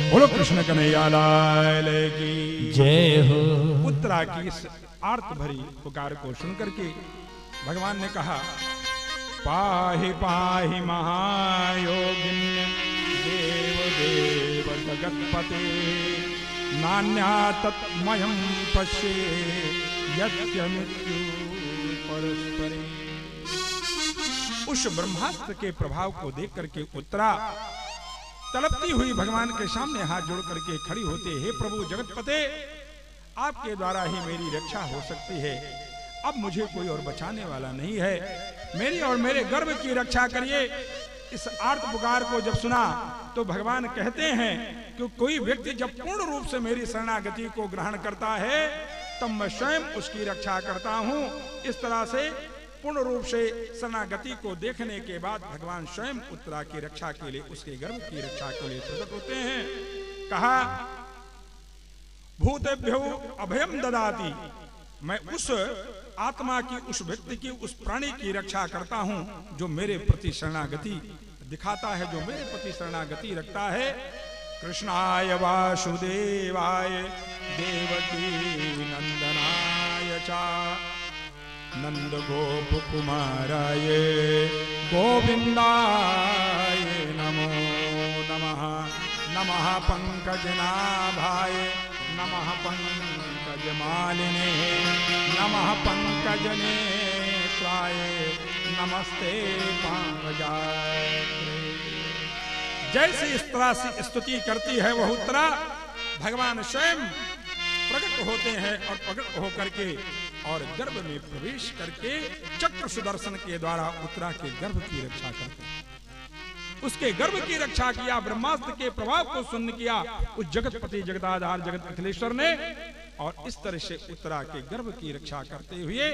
बोलो कृष्ण कन्हैया लाल की जय हो। उत्तरा की इस आर्त भरी पुकार को सुनकर के भगवान ने कहा, पाहि पाहि महायोगिन्य देव देव जगतपते नान्या तत्मयं पश्ये यत्य मृत्यु परस्परे। उस ब्रह्मास्त्र के प्रभाव को देख करके उत्तरा तड़पती हुई भगवान के सामने हाथ जोड़ करके खड़ी होते, हे प्रभु जगतपते, आपके द्वारा ही मेरी रक्षा हो सकती है, अब मुझे कोई और बचाने वाला नहीं है, मेरी और मेरे गर्भ की रक्षा करिए। इस आर्त पुकार को जब सुना तो भगवान कहते हैं कि कोई व्यक्ति जब पूर्ण रूप से मेरी शरणागति को ग्रहण करता है तब मैं स्वयं उसकी रक्षा करता हूं। इस तरह से पूर्ण रूप से शरणागति को देखने के बाद भगवान स्वयं उत्तरा की रक्षा के लिए, उसके गर्भ की रक्षा के लिए प्रकट होते हैं। कहा, भूतेभ्यो अभयम ददाति, मैं उस आत्मा की, उस व्यक्ति की, उस प्राणी की रक्षा करता हूं जो मेरे प्रति शरणागति दिखाता है, जो मेरे प्रति शरणागति रखता है। कृष्णाय वासुदेवाय देवकी नंदनाय चा नंद गोप कुमाराय गोविंदाय नमो नमः। नमः पंकजनाभाय नमः पंकजमालिने नमः पंकजनेत्राय नमस्ते पांगजात्रे। जैसी इस तरह से स्तुति करती है वह उत्तरा, भगवान स्वयं प्रकट होते हैं और प्रकट होकर के और गर्भ में प्रवेश करके चक्र सुदर्शन के द्वारा उत्तरा के गर्भ की रक्षा करते हैं। उसके गर्भ की रक्षा किया, ब्रह्मास्त्र के प्रभाव को शून्य किया उस जगतपति जगदाधार जगत अखिलेश्वर ने। और इस तरह से उत्तरा के गर्भ की रक्षा करते हुए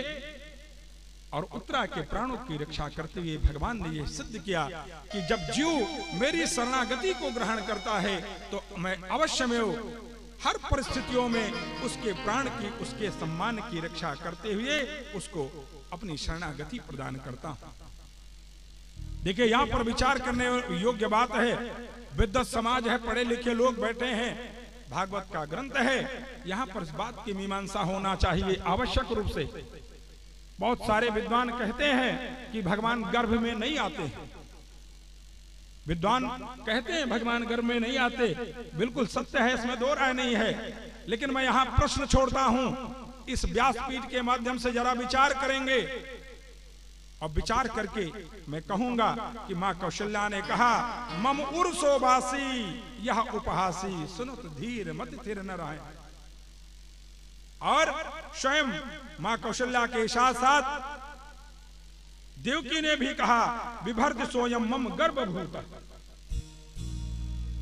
और उत्तरा के प्राणों की रक्षा करते हुए भगवान ने यह सिद्ध किया कि जब जीव मेरी शरणागति को ग्रहण करता है तो मैं अवश्य में हर परिस्थितियों में उसके प्राण की, उसके सम्मान की रक्षा करते हुए उसको अपनी शरणागति प्रदान करता हूं। देखिए, यहां पर विचार करने योग्य बात है। विद्वत समाज है, पढ़े लिखे लोग बैठे हैं, भागवत का ग्रंथ है, यहां पर इस बात की मीमांसा होना चाहिए आवश्यक रूप से। बहुत सारे विद्वान कहते हैं कि भगवान गर्भ में नहीं आते हैं, विद्वान कहते हैं भगवान गर्भ में नहीं आते, बिल्कुल सत्य है, इसमें दो राय नहीं है। लेकिन मैं यहां प्रश्न छोड़ता हूं, इस व्यासपीठ के माध्यम से जरा विचार करेंगे और विचार करके मैं कहूंगा कि मां कौशल्या ने कहा, मम उर्सो वासी यह उपहासी सुनत धीर मत थिर न रहे। और स्वयं मां कौशल्या के साथ साथ देवकी ने भी कहा, विभर्द सोयम मम गर्भभूत।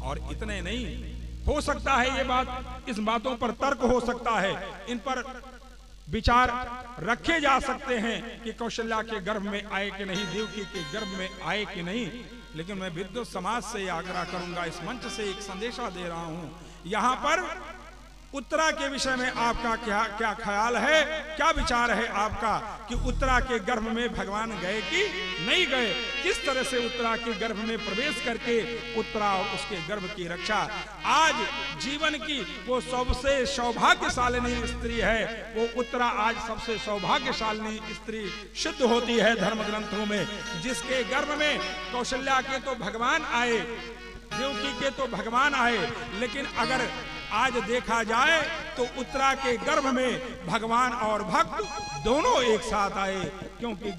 और इतने नहीं, हो सकता है ये बात, इस बातों पर तर्क हो सकता है, इन पर विचार रखे जा सकते हैं कि कौशल्या के गर्भ में आए कि नहीं, देवकी के गर्भ में आए कि नहीं। लेकिन मैं विद्वत समाज से आग्रह करूंगा, इस मंच से एक संदेशा दे रहा हूं, यहां पर उत्तरा के विषय में आपका क्या ख्याल है, क्या विचार है आपका कि उत्तरा के गर्भ में भगवान गए कि नहीं गए? किस तरह से उत्तरा के गर्भ में प्रवेश करके उत्तरा और उसके गर्भ की रक्षा, आज जीवन की वो सबसे सौभाग्यशालिनी स्त्री है, वो उत्तरा आज सबसे सौभाग्यशालिनी स्त्री सिद्ध होती है धर्म ग्रंथों में, जिसके गर्भ में कौशल्या के तो भगवान आए, देवकी के तो भगवान आए, लेकिन अगर आज देखा जाए तो उत्तरा के गर्भ में भगवान और भक्त दोनों एक साथ आए, क्योंकि